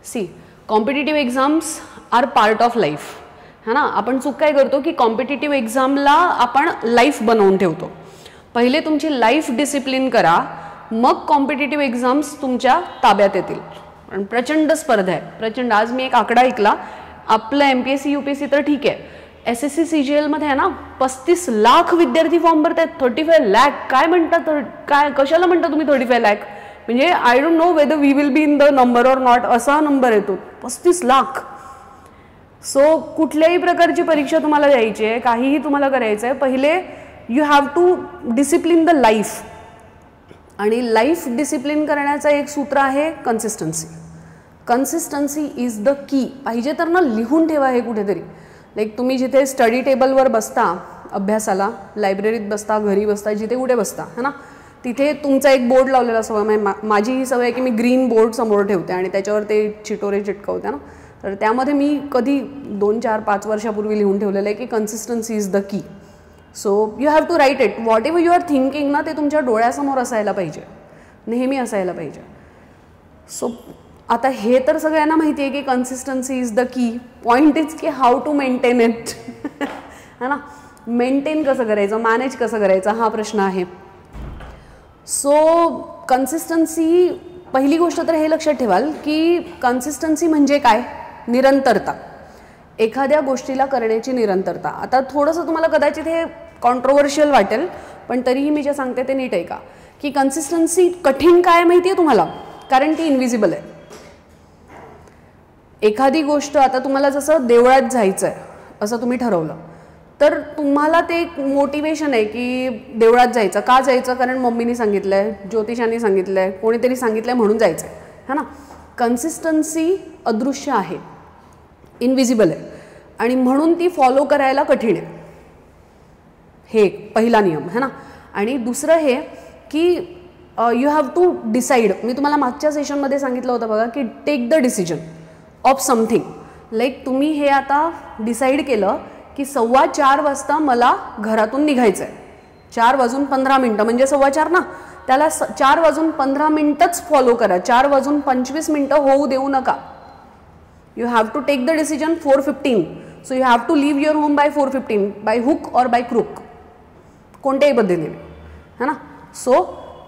C competitive exams are part of life है ना. आपण चूक काय करतो की कॉम्पिटिटिव्ह एक्झामला आपण लाईफ बनवून ठेवतो. पहिले तुमची लाईफ डिसिप्लिन करा, मग कॉम्पिटिटिव्ह एक्झाम्स तुमच्या ताब्यात येतील. पण प्रचंड स्पर्धा आहे, प्रचंड. आज मी एक आकडा ऐकला, आपलं MPSC UPSC तर ठीक आहे, SSC CGL मध्ये आहे ना 35 लाख विद्यार्थी फॉर्म भरतात. 35 लाख काय म्हणतात, काय कशाला म्हणता तुम्ही 35 लाख? म्हणजे I don't know whether we will be in the number or not, असा नंबर येतो 35 लाख. सो कुठल्याही प्रकारची परीक्षा तुम्हाला द्यायची आहे, काहीही तुम्हाला करायचं आहे, पहिले you have to discipline the life. आणि लाईफ डिसिप्लिन करण्याचं एक सूत्र आहे कन्सिस्टन्सी. कन्सिस्टन्सी इज द की. पाहिजे तर ना लिहून ठेवा हे कुठेतरी. लाईक तुम्ही जिथे स्टडी टेबलवर बसता अभ्यासाला, लायब्ररीत बसता, घरी बसता, जिथे कुठे बसता है ना, तिथे तुमचा एक बोर्ड लावलेला असतो. माझी ही सवय आहे की मी ग्रीन बोर्ड समोर ठेवते आणि त्याच्यावर ते चिटोरे चिटकवते ना. तर त्यामध्ये मी कधी 2, 4, 5 वर्षापूर्वी लिहून ठेवलेलं आहे की consistency is the key. So you have to write it. Whatever you are thinking ना, ते तुमच्या डोळ्यासमोर असायला पाहिजे, नेहमी असायला पाहिजे. सो आता हे तर सगळ्यांना माहिती आहे की कन्सिस्टन्सी इज द की. पॉईंट इज की हाऊ टू मेंटेन इट है ना. मेंटेन कसं करायचं, मॅनेज कसं करायचं, हा प्रश्न आहे. सो कन्सिस्टन्सी, पहिली गोष्ट तर हे लक्षात ठेवाल की कन्सिस्टन्सी म्हणजे काय, निरंतरता. एखाद्या गोष्टीला करण्याची निरंतरता. आता थोडंसं तुम्हाला कदाचित हे कॉन्ट्रोवर्शियल वाटेल, पण तरीही मी जे सांगते ते नीट आहे का, की कन्सिस्टन्सी कठीण काय माहिती आहे तुम्हाला, कारण ती इनविजिबल आहे. एखादी गोष्ट, आता तुम्हाला जसं देवळात जायचं आहे असं तुम्ही ठरवलं, तर तुम्हाला ते एक मोटिवेशन आहे की देवळात जायचं. का जायचं? कारण मम्मीने सांगितलं आहे, ज्योतिषांनी सांगितलं आहे, कोणीतरी सांगितलं आहे म्हणून जायचं आहे है ना. कन्सिस्टन्सी अदृश्य आहे, इनविजिबल आहे, आणि म्हणून ती फॉलो करायला कठीण आहे. हे पहिला नियम है ना. आणि दुसरं हे की यू हॅव टू डिसाईड. मी तुम्हाला मागच्या सेशनमध्ये सांगितलं होतं बघा की take the decision of something. Like तुम्ही हे आता डिसाईड केलं की 4:15 वाजता मला घरातून निघायचं आहे. 4:15 म्हणजे 4:15 ना, त्याला 4:15 फॉलो करा. 4:25 होऊ देऊ नका. You have to take the decision 4:15. So you have to leave your home by 4:15, by hook or by crook, कोणत्याही पद्धतीने है ना. सो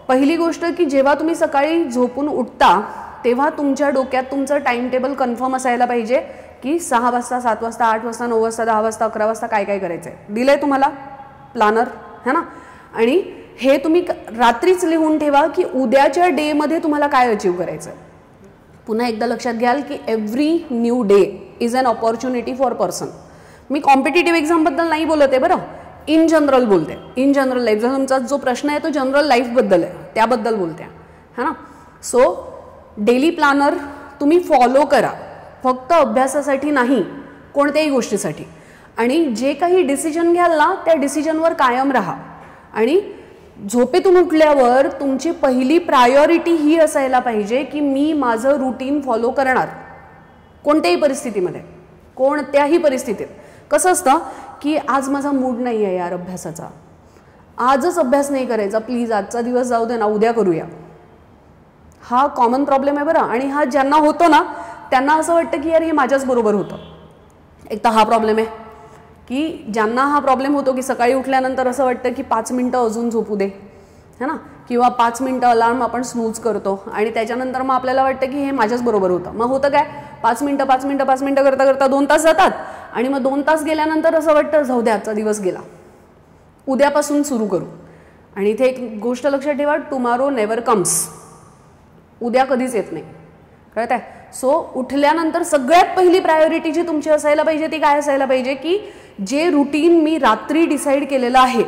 पहिली गोष्ट की जेव्हा तुम्ही सकाळी झोपून उठता तेव्हा तुमच्या डोक्यात तुमचं टाइम टेबल कन्फर्म असायला पाहिजे की 6 वाजता, 7 वाजता, 8 वाजता, 9 वाजता, 10 वाजता, 11 वाजता काय काय करायचं आहे. दिलं आहे तुम्हाला प्लॅनर है ना. आणि हे तुम्ही रात्रीच लिहून ठेवा की उद्याच्या डेमध्ये तुम्हाला काय अचीव करायचं आहे. पुन्हा एकदा लक्षात घ्याल की every new day is an opportunity for person. मी कॉम्पिटिटिव्ह एक्झामबद्दल नाही बोलत आहे बरं, इन जनरल बोलते. इन जनरल लाईफ, जर तुमचा जो प्रश्न आहे तो जनरल लाईफबद्दल आहे त्याबद्दल बोलते है ना. सो डेली प्लॅनर तुम्ही फॉलो करा, फक्त अभ्यासासाठी नाही, कोणत्याही गोष्टीसाठी. आणि जे काही डिसिजन घ्याल ना त्या डिसिजनवर कायम राहा. आणि झोपेतून उठल्यावर तुमची पहिली प्रायोरिटी ही असायला पाहिजे की मी माझं रुटीन फॉलो करणार कोणत्याही परिस्थितीमध्ये, कोणत्याही परिस्थितीत. कसं असतं की आज माझा मूड नाही आहे यार अभ्यासाचा, आजच अभ्यास नाही करायचा, प्लीज आजचा दिवस जाऊ दे ना, उद्या करूया. हा कॉमन प्रॉब्लेम आहे बरं. आणि हा ज्यांना होतो ना त्यांना असं वाटतं की यार हे माझ्याच बरोबर होतं. एक तर हा प्रॉब्लेम आहे की ज्यांना हा प्रॉब्लेम होतो की सकाळी उठल्यानंतर असं वाटतं की 5 मिनटं अजून झोपू दे है ना, किंवा 5 मिनटं अलार्म आपण स्नूज करतो आणि त्याच्यानंतर मग आपल्याला वाटतं की हे माझ्याच बरोबर होतं. मग होतं काय, 5 मिनटं करता करता 2 तास जातात आणि मग 2 तास गेल्यानंतर असं वाटतं जाऊ दे आजचा दिवस गेला, उद्यापासून सुरू करू. आणि इथे एक गोष्ट लक्षात ठेवा, टुमारो नेव्हर कम्स. उद्या कधीच येत नाही, कळत आहे. सो उठल्यानंतर सगळ्यात पहिली प्रायोरिटी जी तुमची असायला पाहिजे ती काय असायला पाहिजे की जे रुटीन मी रात्री डिसाईड केलेलं आहे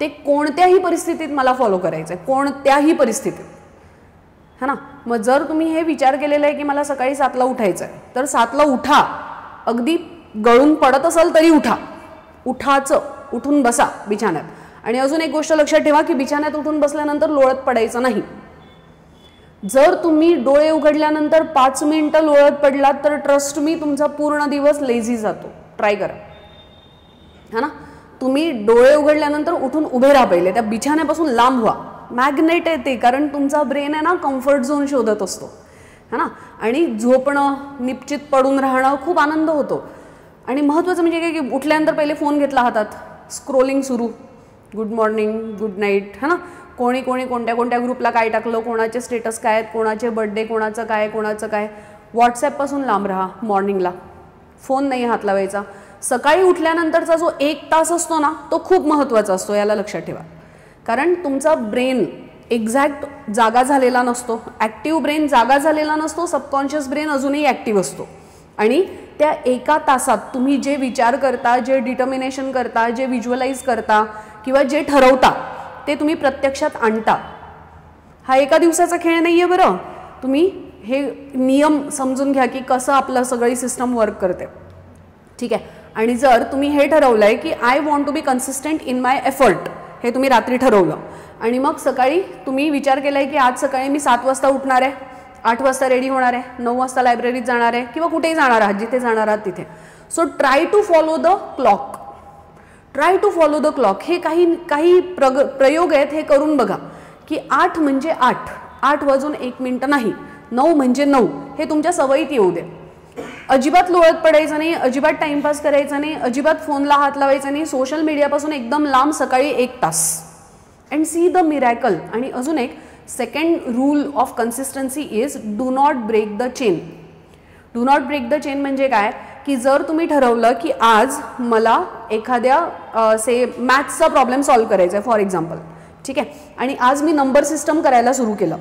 ते कोणत्याही परिस्थितीत मला फॉलो करायचं आहे, कोणत्याही परिस्थितीत है ना. मग जर तुम्ही हे विचार केलेला आहे की मला सकाळी 7ला उठायचं आहे तर 7ला उठा. अगदी गळून पडत असाल तरी उठा, उठाचं, उठून बसा बिछाण्यात. आणि अजून एक गोष्ट लक्षात ठेवा की बिछाण्यात उठून बसल्यानंतर लोळत पडायचं नाही. जर तुम्ही डोळे उघडल्यानंतर 5 मिनिटं लोळत पडलात तर ट्रस्ट मी तुमचा पूर्ण दिवस लेझी जातो. ट्राय करा है ना. तुम्ही डोळे उघडल्यानंतर उठून उभे राहा, पहिले त्या बिछाण्यापासून लांब व्हा. मॅग्नेट आहे ते, कारण तुमचा ब्रेन आहे ना कम्फर्ट झोन शोधत असतो है ना. आणि झोपणं, निश्चित पडून राहणं, खूप आनंद होतो. आणि महत्त्वाचं म्हणजे काय की उठल्यानंतर पहिले फोन घेतला हातात, स्क्रोलिंग सुरू, गुड मॉर्निंग, गुड नाईट, है ना. कोणी कोणत्या कोणत्या ग्रुपला काय टाकलं, कोणाचे स्टेटस काय आहेत, कोणाचे बर्थडे, कोणाचं काय. व्हॉट्सॲपपासून लांब राहा. मॉर्निंगला फोन नाही हात लावायचा. सकाळी उठल्यानंतरचा जो 1 तास असतो ना, तो खूप महत्त्वाचा असतो, याला लक्षात ठेवा. कारण तुमचा ब्रेन एक्झॅक्ट जागा झालेला नसतो, ॲक्टिव्ह ब्रेन जागा झालेला नसतो, सबकॉन्शियस ब्रेन अजूनही ॲक्टिव्ह असतो. आणि त्या 1 तासात तुम्ही जे विचार करता, जे डिटर्मिनेशन करता, जे व्हिज्युअलाइज करता किंवा जे ठरवता, ते तुम्ही प्रत्यक्षात आणता. हा एका दिवसाचा खेळ नाही आहे बरं. तुम्ही हे नियम समजून घ्या की कसं आपलं सगळी सिस्टम वर्क करते. ठीक आहे. आणि जर तुम्ही हे ठरवलं आहे की I want to be consistent in my effort, हे तुम्ही रात्री ठरवलं आणि मग सकाळी तुम्ही विचार केला आहे की आज सकाळी मी 7 वाजता उठणार आहे, 8 वाजता रेडी होणार आहे, 9 वाजता लायब्ररीत जाणार आहे किंवा कुठेही जाणार आहात, जिथे जाणार आहात तिथे. So try to follow the clock. Try to follow the clock. हे काही प्रयोग आहेत, हे करून बघा की 8 म्हणजे 8, 8 वाजून 1 मिनिट नाही, 9 म्हणजे 9, हे तुमच्या सवयीत येऊ दे. अजिबात लोळत पडायचं नाही, अजिबात टाइमपास करायचा नाही, अजिबात फोनला हात लावायचा नाही, सोशल मीडियापासून एकदम लांब सकाळी 1 तास. And see the miracle. आणि अजून एक second rule of consistency is do not break the chain. Do not break the chain म्हणजे काय की जर तुम्ही ठरवलं की आज मला एखाद्या से मॅथ्सचा प्रॉब्लेम सॉल्व्ह करायचा आहे फॉर एक्झाम्पल, ठीक आहे, आणि आज मी नंबर सिस्टम करायला सुरू केलं,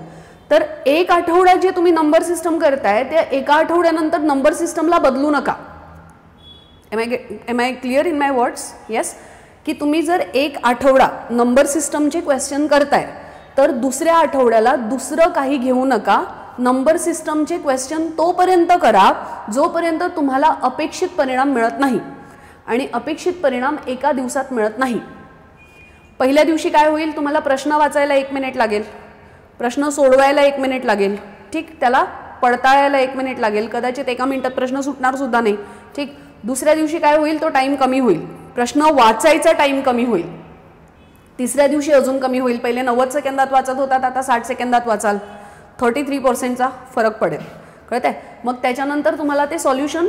तर 1 आठवडा जे तुम्ही नंबर सिस्टम करताय त्या 1 आठवड्यानंतर नंबर सिस्टमला बदलू नका. Am I clear in my words? Yes. की तुम्ही जर 1 आठवडा नंबर सिस्टमचे क्वेश्चन करताय तर दुसऱ्या आठवड्याला दुसरं काही घेऊ नका. नंबर सिस्टमचे क्वेश्चन तोपर्यंत करा जोपर्यंत तुम्हाला अपेक्षित परिणाम मिळत नाही. आणि अपेक्षित परिणाम एका दिवसात मिळत नाही. पहिल्या दिवशी काय होईल, तुम्हाला प्रश्न वाचायला 1 मिनिट लागेल, प्रश्न सोडवायला 1 मिनिट लागेल, ठीक, त्याला पडताळायला 1 मिनिट लागेल, कदाचित 1 मिनिटात प्रश्न सुटणार सुद्धा नाही, ठीक. दुसऱ्या दिवशी काय होईल, तो टाईम कमी होईल, प्रश्न वाचायचा टाईम कमी होईल. तिसऱ्या दिवशी अजून कमी होईल. पहिले 90 सेकंदात वाचत होतात, आता 60 सेकंदात वाचाल. 33% फरक पडेल. कळत आहे? मग त्याच्यानंतर तुम्हाला ते सॉल्युशन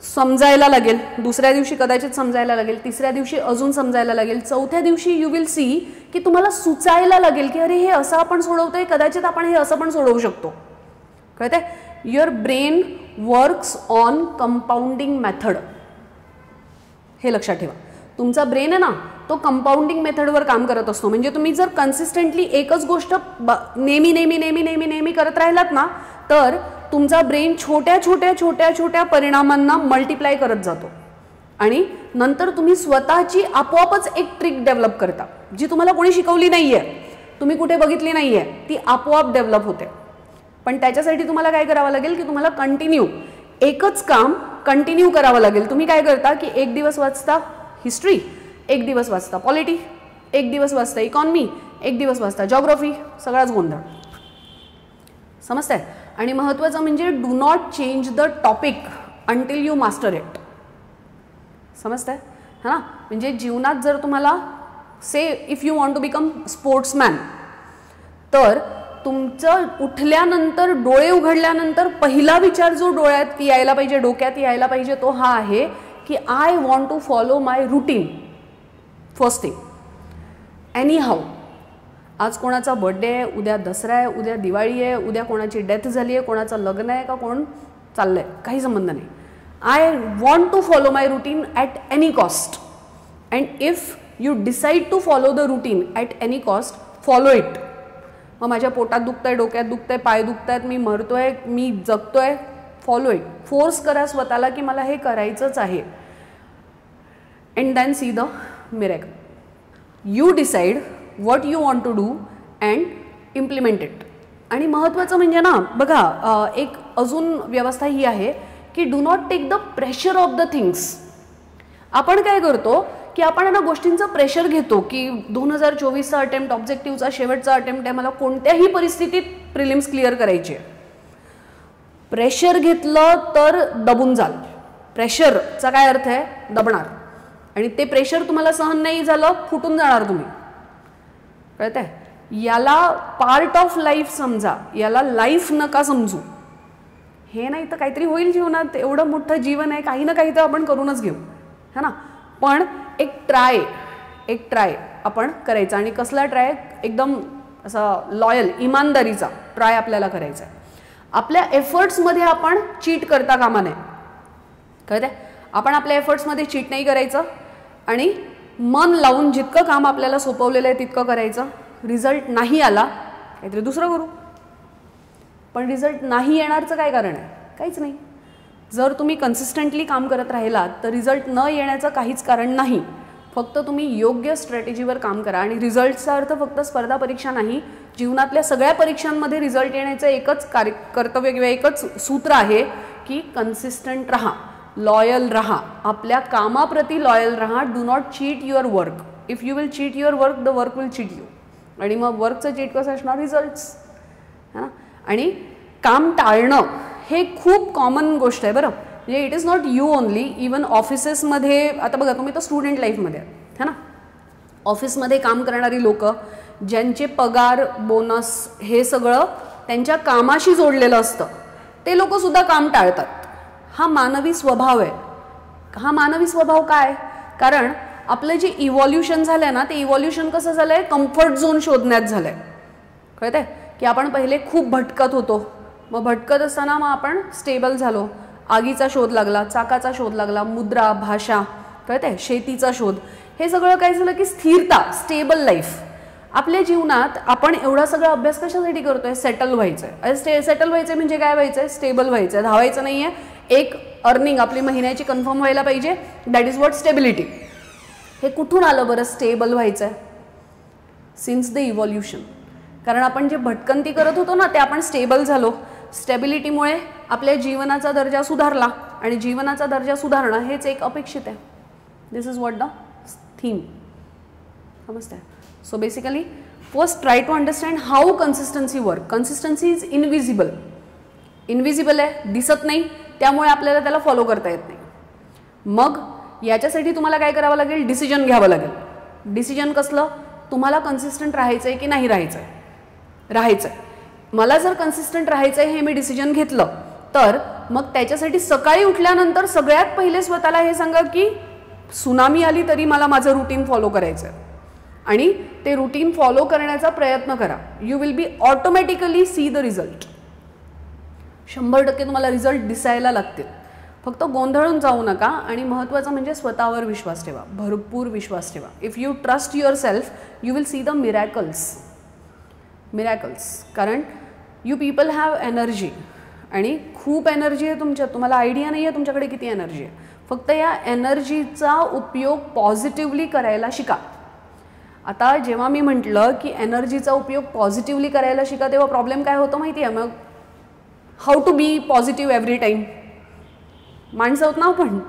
समजायला लागेल. दुसऱ्या दिवशी कदाचित समजायला लागेल, तिसऱ्या दिवशी अजून समजायला लागेल, चौथ्या दिवशी यू विल सी की तुम्हाला सुचायला लागेल की अरे हे असं आपण सोडवतोय, कदाचित आपण हे असं पण सोडवू शकतो. कळत आहे? Your brain works on compounding method. हे लक्षात ठेवा. तुमचा ब्रेन आहे ना, तो कंपाऊंडिंग मेथडवर काम करत असतो. म्हणजे तुम्ही जर कन्सिस्टंटली एकच गोष्ट नेहमी नेहमी नेहमी नेहमी नेहमी करत राहिलात ना, तर तुमचा ब्रेन छोट्या छोट्या छोट्या छोट्या परिणामांना मल्टिप्लाय करत जातो. आणि नंतर तुम्ही स्वतःची आपोआपच एक ट्रिक डेव्हलप करता, जी तुम्हाला कोणी शिकवली नाही आहे, तुम्ही कुठे बघितली नाही आहे, ती आपोआप डेव्हलप होते. पण त्याच्यासाठी तुम्हाला काय करावं लागेल की तुम्हाला कंटिन्यू एकच काम कंटिन्यू करावं लागेल. तुम्ही काय करता की 1 दिवस वाचता हिस्ट्री, 1 दिवस वाचता पॉलिटी, 1 दिवस वाचता इकॉनॉमी, 1 दिवस वाचता जॉग्राफी, सगळाच गोंधळ. समजतंय? आणि महत्त्वाचं म्हणजे do not change the topic until you master it. समजतंय? हां, म्हणजे जीवनात जर तुम्हाला say if you want to become sportsman, तर तुमचं उठल्यानंतर डोळे उघडल्यानंतर पहिला विचार जो डोळ्यात यायला पाहिजे, डोक्यात यायला पाहिजे, तो हा आहे की I want to follow my routine. First thing. Anyhow, आज कोणाचा बर्थडे आहे, उद्या दसरा आहे, उद्या दिवाळी आहे, उद्या कोणाची डेथ झाली आहे, कोणाचं लग्न आहे का कोण चाललंय, काही संबंध नाही. I want to follow my routine at any cost. And if you decide to follow the routine at any cost, follow it. मग माझ्या पोटात दुखतंय, डोक्यात दुखतंय, पाय दुखतायत, मी मरतोय, मी जगतोय, फॉलो इट. फोर्स करा स्वतःला की मला हे करायचंच आहे. And then see the miracle. You decide what you want to do and implement it. आणि महत्त्वाचं म्हणजे ना बघा, एक अजून व्यवस्था ही आहे की do not take the pressure of the things. आपण काय करतो की आपण ना गोष्टींचं प्रेशर घेतो की 2024चा अटेम्प्ट, ऑब्जेक्टिव्हचा शेवटचा अटेम्प्ट आहे, मला कोणत्याही परिस्थितीत प्रिलिम्स क्लिअर करायची आहे. प्रेशर घेतलं तर दबून जाल. प्रेशरचा काय अर्थ आहे? दबणार. आणि ते प्रेशर तुम्हाला सहन नाही झालं, फुटून जाणार तुम्ही. कळतंय? याला पार्ट ऑफ लाईफ समजा, याला लाईफ नका समजू. हे नाही तर काहीतरी होईल जीवनात, एवढं मोठं जीवन आहे, काही ना काही तर आपण करूनच घेऊ, है ना. पण एक ट्राय आपण करायचा. आणि कसला ट्राय? एकदम असा लॉयल, इमानदारीचा ट्राय आपल्याला करायचा आहे. आपल्या एफर्ट्समध्ये आपण चीट करता कामा नये, कळते. आपण आपल्या एफर्ट्समध्ये चीट नाही करायचं आणि मन लावून जितकं काम आपल्याला सोपवलेलं आहे तितकं करायचं. रिझल्ट नाही आला काहीतरी दुसरं करू. पण रिझल्ट नाही येणारचं काय कारण आहे? काहीच नाही. जर तुम्ही कन्सिस्टंटली काम करत राहिलात तर रिझल्ट न येण्याचं काहीच कारण नाही. फक्त तुम्ही योग्य स्ट्रॅटेजीवर काम करा. आणि रिझल्टचा अर्थ फक्त स्पर्धा परीक्षा नाही, जीवनातल्या सगळ्या परीक्षांमध्ये रिझल्ट येण्याचं एकच कर्तव्य किंवा एकच सूत्र आहे की कन्सिस्टंट राहा, लॉयल राहा, आपल्या कामाप्रती लॉयल राहा. Do not cheat your work. If you will cheat your work, the work will cheat you. आणि मग वर्कचं चीट कसं असणार? रिझल्ट्स, है ना. आणि काम टाळणं हे खूप कॉमन गोष्ट आहे बरं. म्हणजे it is not you only, even ऑफिसेसमध्ये. आता बघा, तुम्ही तर स्टुडंट लाईफमध्ये आहे ना. ऑफिसमध्ये काम करणारी लोक ज्यांचे पगार, बोनस हे सगळं त्यांच्या कामाशी जोडलेलं असतं, ते लोकसुद्धा काम टाळतात. हा मानवी स्वभाव आहे. हा मानवी स्वभाव काय? कारण आपलं जे इव्हॉल्युशन झालं आहे ना, ते इव्हॉल्युशन कसं झालं आहे? कम्फर्ट झोन शोधण्यात झालं आहे, कळतं आहे. की आपण पहिले खूप भटकत होतो, मग भटकत असताना मग आपण स्टेबल झालो. आगीचा शोध लागला, चाकाचा शोध लागला, मुद्रा, भाषा, कळतं आहे, शेतीचा शोध. हे सगळं काय झालं की स्थिरता, स्टेबल लाईफ. आपल्या जीवनात आपण एवढा सगळा अभ्यास कशासाठी करतोय? सेटल व्हायचं आहे. सेटल व्हायचं म्हणजे काय व्हायचं आहे? स्टेबल व्हायचं आहे, धावायचं नाही आहे. एक अर्निंग आपली महिन्याची कन्फर्म व्हायला पाहिजे. That is what stability. हे कुठून आलं बरं स्टेबल व्हायचं आहे? Since the evolution. कारण आपण जे भटकंती करत होतो ना, ते आपण स्टेबल झालो. स्टेबिलिटीमुळे आपल्या जीवनाचा दर्जा सुधारला आणि जीवनाचा दर्जा सुधारणं हेच एक अपेक्षित आहे. This is what the theme. समजतंय? So basically first try to understand how consistency work. Consistency is invisible. Invisible आहे, दिसत नाही, त्यामुळे आपल्याला त्याला फॉलो करता येत नाही. मग याच्यासाठी तुम्हाला काय करावं लागेल? डिसिजन घ्यावं लागेल. डिसिजन कसलं? तुम्हाला कन्सिस्टंट राहायचं आहे की नाही राहायचं आहे? राहायचं आहे. मला जर कन्सिस्टंट राहायचं आहे हे मी डिसिजन घेतलं, तर मग त्याच्यासाठी सकाळी उठल्यानंतर सगळ्यात पहिले स्वतःला हे सांगा की सुनामी आली तरी मला माझं रुटीन फॉलो करायचं आहे. आणि ते रुटीन फॉलो करण्याचा प्रयत्न करा. You will be automatically see the result. 100% तुम्हाला रिझल्ट दिसायला लागतील. फक्त गोंधळून जाऊ नका. आणि महत्त्वाचं म्हणजे स्वतःवर विश्वास ठेवा, भरपूर विश्वास ठेवा. If you trust your self, you will see the miracles. कारण यू पीपल हॅव एनर्जी आणि खूप एनर्जी आहे तुमच्यात. तुम्हाला आयडिया नाही आहे तुमच्याकडे किती एनर्जी आहे. फक्त या एनर्जीचा उपयोग पॉझिटिव्हली करायला शिका. आता जेव्हा मी म्हटलं की एनर्जीचा उपयोग पॉझिटिव्हली करायला शिका, तेव्हा प्रॉब्लेम काय होतो माहिती आहे? मग how to be positive every time. माणसं होत ना आपण.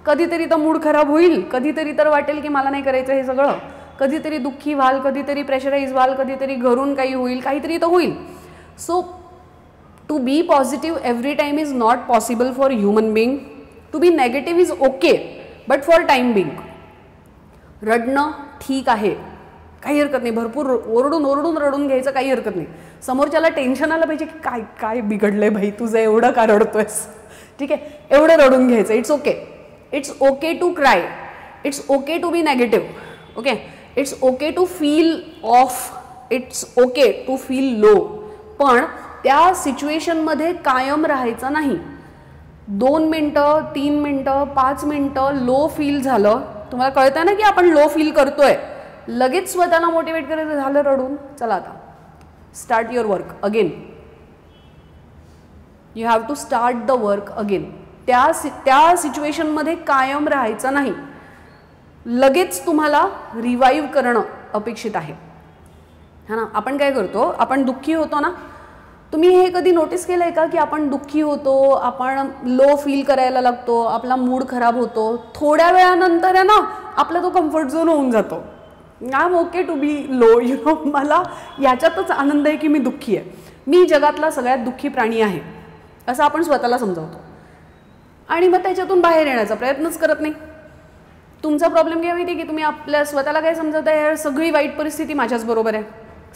कधीतरी तर मूड खराब होईल, कधीतरी तर वाटेल की मला नाही करायचं हे सगळं, कधीतरी दुःखी व्हाल, कधीतरी प्रेशराईज व्हाल, कधीतरी घरून काही होईल, काहीतरी तर होईल. So to be positive every time is not possible for human being. To be negative is okay, but for time being. रडणं ठीक आहे, काही हरकत नाही. भरपूर ओरडून ओरडून रडून घ्यायचं, काही हरकत नाही. समोरच्याला टेन्शन आलं पाहिजे की काय काय बिघडलंय भाई तुझं, एवढं का रडतोयस? ठीक आहे, एवढं रडून घ्यायचं. It's okay. It's okay to cry. It's okay to be negative. Okay, it's okay to feel off. It's okay to feel low. पण त्या सिच्युएशनमध्ये कायम राहायचं नाही. 2 मिनटं, 3 मिनटं, 5 मिनटं लो फील झालं, तुम्हाला कळतं ना की आपण लो फील करतोय, लगेच स्वतःला मोटिवेट करायचं. झालं रडून, चला आता start your work again. You have to start the work again. त्या सिच्युएशनमध्ये कायम राहायचं नाही. लगेच तुम्हाला रिवाईव्ह करणं अपेक्षित आहे, हा ना. आपण काय करतो? आपण दुःखी होतो ना. तुम्ही हे कधी नोटीस केलं आहे का की आपण दुःखी होतो, आपण लो फील करायला लागतो, आपला मूड खराब होतो, थोड्या वेळानंतर आहे ना आपला तो कम्फर्ट झोन होऊन जातो. I am okay to be low, you know. मला याच्यातच आनंद आहे की मी दुःखी आहे, मी जगातला सगळ्यात दुःखी प्राणी आहे, असं आपण स्वतःला समजावतो. आणि मग त्याच्यातून बाहेर येण्याचा प्रयत्नच करत नाही. तुमचा प्रॉब्लेम काय माहिती आहे की तुम्ही आपल्या स्वतःला काय समजत आहे? सगळी वाईट परिस्थिती माझ्याच बरोबर आहे,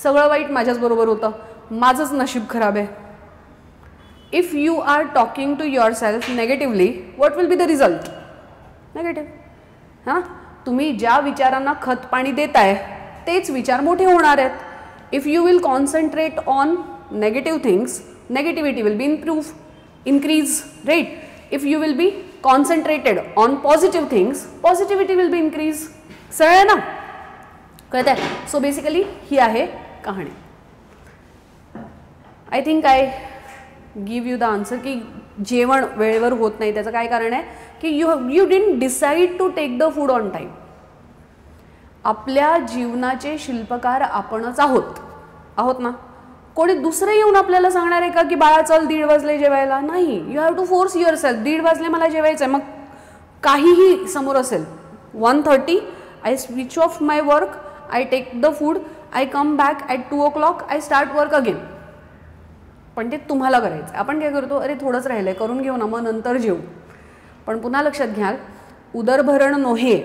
सगळं वाईट माझ्याच बरोबर होतं, माझंच नशीब खराब आहे. If you are talking to yourself negatively, what will be the result? Negative. हां, तुम्ही ज्या विचारांना खत पाणी देताय तेच विचार मोठे होणार आहेत. If you will concentrate on negative things, negativity will be increase, right? If you will be concentrated on positive things, positivity will be increase. सरळ आहे ना, कळत आहे? सो बेसिकली ही आहे कहाणी. I think I give you the answer की जेवण वेळेवर होत नाही त्याचं काय कारण आहे की you didn't decide to take the food on time. आपल्या जीवनाचे शिल्पकार आपणच आहोत ना. कोणी दुसरं येऊन आपल्याला सांगणार आहे का की बाळा चल 1:30 वाजले जेवायला? नाही. You have to force yourself. 1:30 वाजले मला जेवायचं आहे, मग काहीही समोर असेल. 1:30 I switch off my work, I take the food, I come back at 2 o'clock, I start work again. पण ते तुम्हाला करायचं आहे. आपण काय करतो, अरे थोडंच राहिलं आहे करून घेऊ ना, मग नंतर जेवू. पण पुन्हा लक्षात घ्याल, उदरभरण नोहे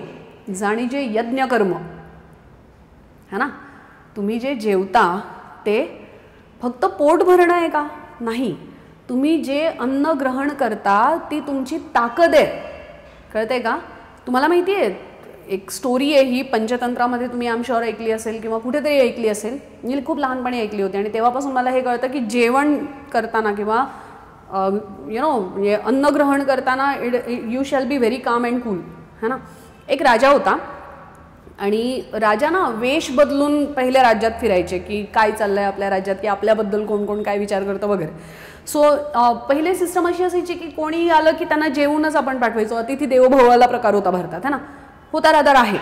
जाणी जे यज्ञ कर्म है ना. तुम्ही जे जेवता ते फक्त पोट भरणं आहे का? नाही. तुम्ही जे अन्न ग्रहण करता ती तुमची ताकद आहे. कळते का? तुम्हाला माहिती आहे एक स्टोरी आहे ही, पंचतंत्रामध्ये तुम्ही आय एम शुअर ऐकली असेल किंवा कुठेतरी ऐकली असेल. मी खूप लहानपणी ऐकली होती आणि तेव्हापासून मला हे कळतं की जेवण करताना किंवा म्हणजे अन्न ग्रहण करताना यू शॅल बी व्हेरी काम अँड कूल, है ना. एक राजा होता आणि राजा ना वेश बदलून पहिल्या राज्यात फिरायचे की काय चाललंय आपल्या राज्यात, की आपल्याबद्दल कोण कोण काय विचार करतं वगैरे. सो पहिले सिस्टम अशी असायची की कोणी आलं की त्यांना जेवूनच आपण पाठवायचो. अतिथी देवोभवाला प्रकार होता भारतात, है ना. होता रादर आहे,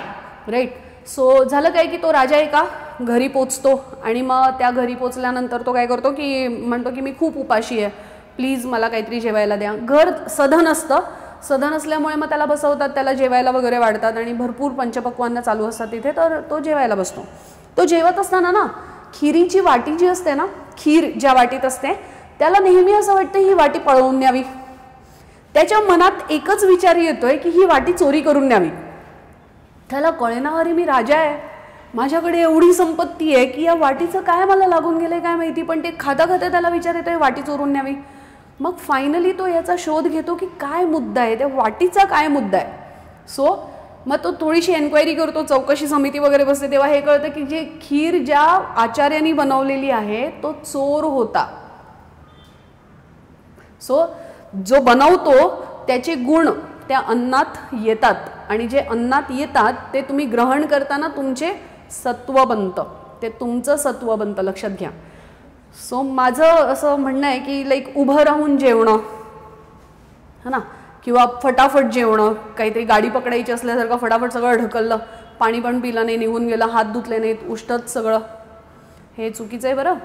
राईट. सो झालं काय की तो राजा एका घरी पोचतो आणि मग त्या घरी पोचल्यानंतर तो काय करतो की म्हणतो की मी खूप उपाशी आहे, प्लीज मला काहीतरी जेवायला द्या. घर सधन असतं. सधन असल्यामुळे मग त्याला बसवतात, त्याला जेवायला वगैरे वाढतात आणि भरपूर पंचपक्वान्न चालू असतात तिथे. तर तो जेवायला बसतो. तो जेवत असताना ना खिरीची वाटी जी असते ना, खीर ज्या वाटीत असते त्याला नेहमी असं वाटतं ही वाटी पळवून न्यावी. त्याच्या मनात एकच विचार येतोय की ही वाटी चोरी करून न्यावी. त्याला कळेना, अरे मी राजा आहे, माझ्याकडे एवढी संपत्ती आहे की या वाटीचं काय मला लागून गेलंय काय माहिती, पण ते खाता खाता त्याला विचार येतोय वाटी चोरून न्यावी. मग फायनली तो याचा शोध घेतो की काय मुद्दा आहे, त्या वाटीचा काय मुद्दा आहे. सो मग तो थोडीशी एन्क्वायरी करतो, चौकशी समिती वगैरे बसते. तेव्हा हे कळतं की जे खीर ज्या आचार्यांनी बनवलेली आहे तो चोर होता. सो जो बनवतो त्याचे गुण त्या अन्नात येतात आणि जे अन्नात येतात ते तुम्ही ग्रहण करताना तुमचे सत्व बनतं, ते तुमचं सत्व बनतं. लक्षात घ्या. सो माझं असं म्हणणं आहे की लाईक उभं राहून जेवणं, है ना, किंवा फटाफट जेवणं. काहीतरी गाडी पकडायची असल्यासारखं फटाफट सगळं ढकललं, पाणी पण पिलं नाही, निघून गेलं, हात धुतले नाहीत, उष्टत सगळं, हे चुकीचं आहे बरं.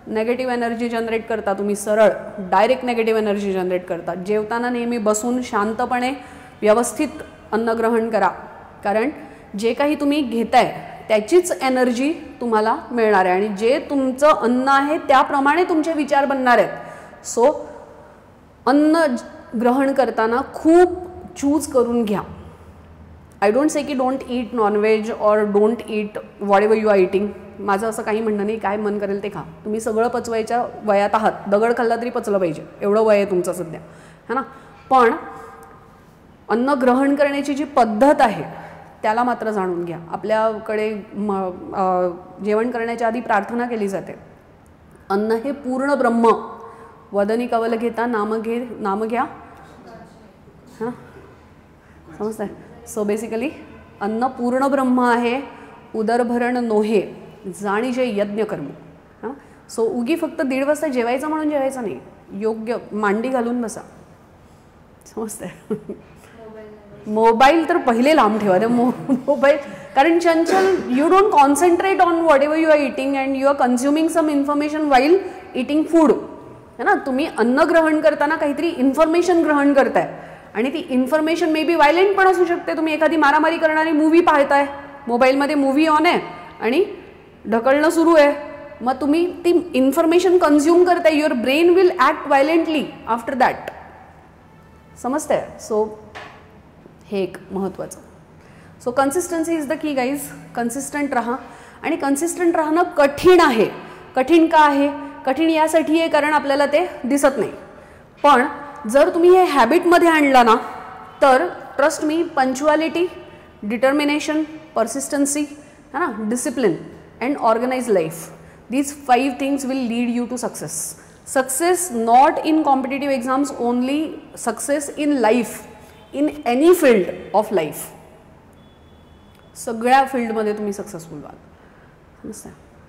नेगेटिव्ह एनर्जी जनरेट करता तुम्ही, सरळ डायरेक्ट नेगेटिव्ह एनर्जी जनरेट करता. जेवताना नेहमी बसून शांतपणे व्यवस्थित अन्नग्रहण करा, कारण जे काही तुम्ही घेताय त्याचीच एनर्जी तुम्हाला मिळणार आहे आणि जे तुमचं अन्न आहे त्याप्रमाणे तुमचे विचार बनणार आहेत. सो अन्न ग्रहण करताना खूप चूज करून घ्या. आय डोंट से की don't eat nonveg or don't eat whatever you are eating. माझं असं काही म्हणणं नाही, काय मन करेल ते खा. तुम्ही सगळं पचवायच्या वयात आहात, दगड खाल्ला तरी पचलं पाहिजे, एवढं वय आहे तुमचं सध्या, है ना. पण अन्न ग्रहण करण्याची जी पद्धत आहे त्याला मात्र जाणून घ्या. आपल्याकडे जेवण करण्याच्या आधी प्रार्थना केली जाते, अन्न हे पूर्ण ब्रह्म, वदनी कवल घेता नाम घ्या, हां समजतंय. सो बेसिकली अन्न पूर्ण ब्रह्म आहे, उदरभरण नोहे जाणी जे यज्ञ कर्म. हां, सो उगी फक्त 1:30 वाजता जेवायचं म्हणून जेवायचं नाही, योग्य मांडी घालून बसा. समजतंय. मोबाईल तर पहिले लांब ठेवा. ते मोबाईल, कारण चंचल you don't concentrate on whatever you are eating and you are consuming some information while eating food, है ना. तुम्ही अन्न ग्रहण करताना काहीतरी इन्फॉर्मेशन ग्रहण करताय आणि ती इन्फॉर्मेशन मे बी व्हायलेंट पण असू शकते. तुम्ही एखादी मारामारी करणारी मूवी पाहताय, मोबाईलमध्ये मूवी ऑन आहे आणि ढकलणं सुरू आहे, मग तुम्ही ती इन्फॉर्मेशन कन्झ्युम करताय. Your brain will act violently after that. समजतंय. सो हे एक महत्त्वाचं. So consistency is the key guys. Consistent राहा. आणि कन्सिस्टंट राहणं कठीण आहे. कठीण का आहे? कठीण यासाठी आहे कारण आपल्याला ते दिसत नाही. पण जर तुम्ही हे हॅबिटमध्ये आणलं ना तर trust me, punctuality, determination, persistency, है ना, discipline and organize life, these 5 things will lead you to success. Success not in competitive exams only, success in life, in any field of life. सगळ्या फील्डमध्ये तुम्ही सक्सेसफुल व्हाल. समजतं?